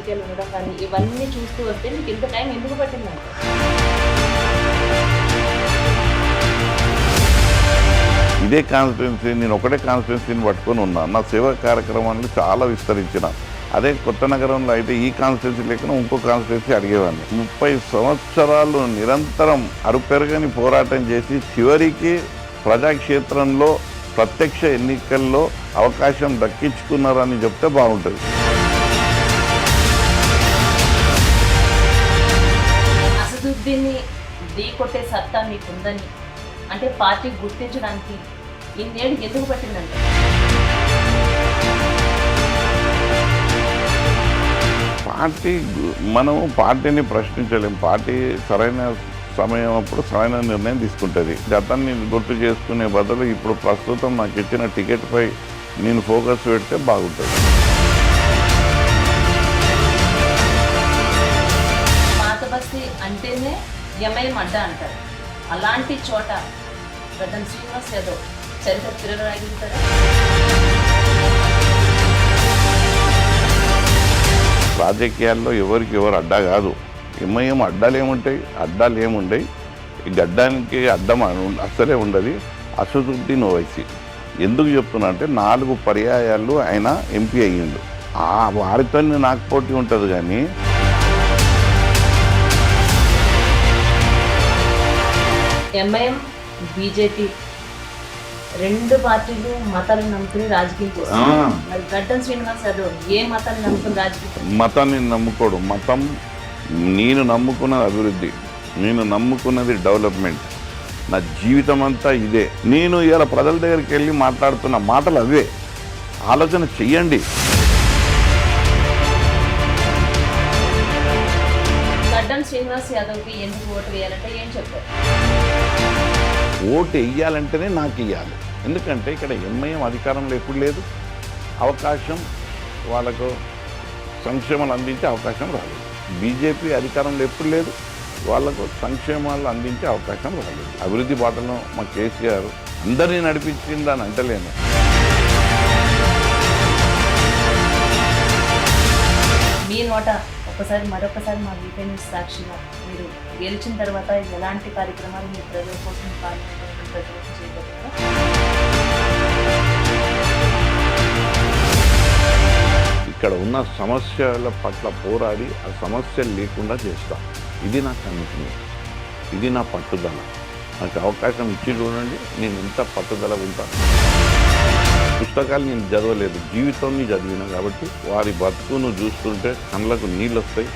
రాజకీయాలు ఉండడం కానీ ఇవన్నీ చూస్తూ వస్తే మీకు ఇంత టైం ఎందుకు పట్టిందంటే? ఇదే కాన్స్టిట్యున్సీ, నేను ఒకటే కాన్స్టిట్యున్సీని పట్టుకొని ఉన్నా. నా సేవా కార్యక్రమాలను చాలా విస్తరించిన. అదే కొత్త నగరంలో అయితే ఈ కాన్స్టిట్యున్సీ లేకుండా ఇంకో కాన్స్టిట్యున్సీ అడిగేవాడిని. 30 సంవత్సరాలు నిరంతరం అరుపెరగని పోరాటం చేసి చివరికి ప్రజాక్షేత్రంలో ప్రత్యక్ష ఎన్నికల్లో అవకాశం దక్కించుకున్నారని చెప్తే బాగుంటుంది. అసదుద్దీన్ని ఢీ కొట్టే సత్తా మీకుందని అంటే పార్టీ గుర్తించడానికి ఇన్నేళ్ళు ఎందుకు పట్టిందంటే? మనం పార్టీని ప్రశ్నించలేం. పార్టీ సరైన సమయం అప్పుడు సరైన నిర్ణయం తీసుకుంటుంది. గతాన్ని గుర్తు చేసుకునే బదులు ఇప్పుడు ప్రస్తుతం నాకు ఇచ్చిన టికెట్పై నేను ఫోకస్ పెడితే బాగుంటుంది. పాత బస్తీ అంటేనే ఎంఐఎం అడ్డా అంటారు. అలాంటి చోట గడ్డం శ్రీనివాస్ యాదవ్ చరిత్ర తిరగరాగిస్తారా? రాజకీయాల్లో ఎవరికి ఎవరు అడ్డా కాదు. ఎంఐఎం అడ్డాలు ఏముంటాయి? అడ్డాలు ఏముండయి. ఈ గడ్డానికి అడ్డం అస్సలే ఉండదు. అసదుద్దీన్ ఓవైసీ ఎందుకు చెప్తున్నా అంటే 4 పర్యాయాలు ఆయన ఎంపీ అయ్యిండు. వారితో నాకు పోటీ ఉంటుంది. కానీ ఎంఐఎం బీజేపీ 2 పార్టీలు మతాలను నమ్ముకుని రాజకీయం చేస్తారు. మరి గడ్డం శ్రీనివాస్ యాదవ్ ఏ మతాన్ని నమ్ముకుని రాజకీయం? మతాన్ని నమ్ముకోడు. మతం నేను నమ్ముకున్నది అభివృద్ధి, నేను నమ్ముకున్నది డెవలప్మెంట్. నా జీవితం అంతా ఇదే. నేను ఇలా ప్రజల దగ్గరికి వెళ్ళి మాట్లాడుతున్న మాటలు అవే. ఆలోచన చెయ్యండి. గడ్డం శ్రీనివాస్ యాదవ్కి ఎందుకు ఓటు వేయాలంటే ఏం చెప్తారు? ఓటు వేయాలంటేనే నాకు ఇవ్వాలి. ఎందుకంటే ఇక్కడ ఎంఐఎం అధికారంలో ఎప్పుడు లేదు. అవకాశం వాళ్ళకు సంక్షేమాలు అందించే అవకాశం రాలేదు. బీజేపీ అధికారంలో ఎప్పుడు లేదు. వాళ్లకు సంక్షేమాలు అందించే అవకాశం రాలేదు. అభివృద్ధి బాటలో మా కేసీఆర్ అందరినీ నడిపించిందని అంటలేను. మీ నోట మరొకసారి మా వీకే న్యూస్ సాక్షిగా మీరు గెలిచిన తర్వాత ఎలాంటి కార్యక్రమాలు మీ ప్రజల కోసం ప్రజల కోసం చేయబోతున్నారో? ఇక్కడ ఉన్న సమస్యల పట్ల పోరాడి ఆ సమస్యలు లేకుండా చేస్తా. ఇది నా కమిట్మెంట్, ఇది నా పట్టుదల. నాకు అవకాశం ఇచ్చి చూడండి, నేను ఎంత పట్టుదల ఉంటాను. పుస్తకాలు నేను చదవలేదు, జీవితాన్ని చదివినా కాబట్టి వారి బతుకును చూస్తుంటే కళ్ళకు నీళ్ళు వస్తాయి.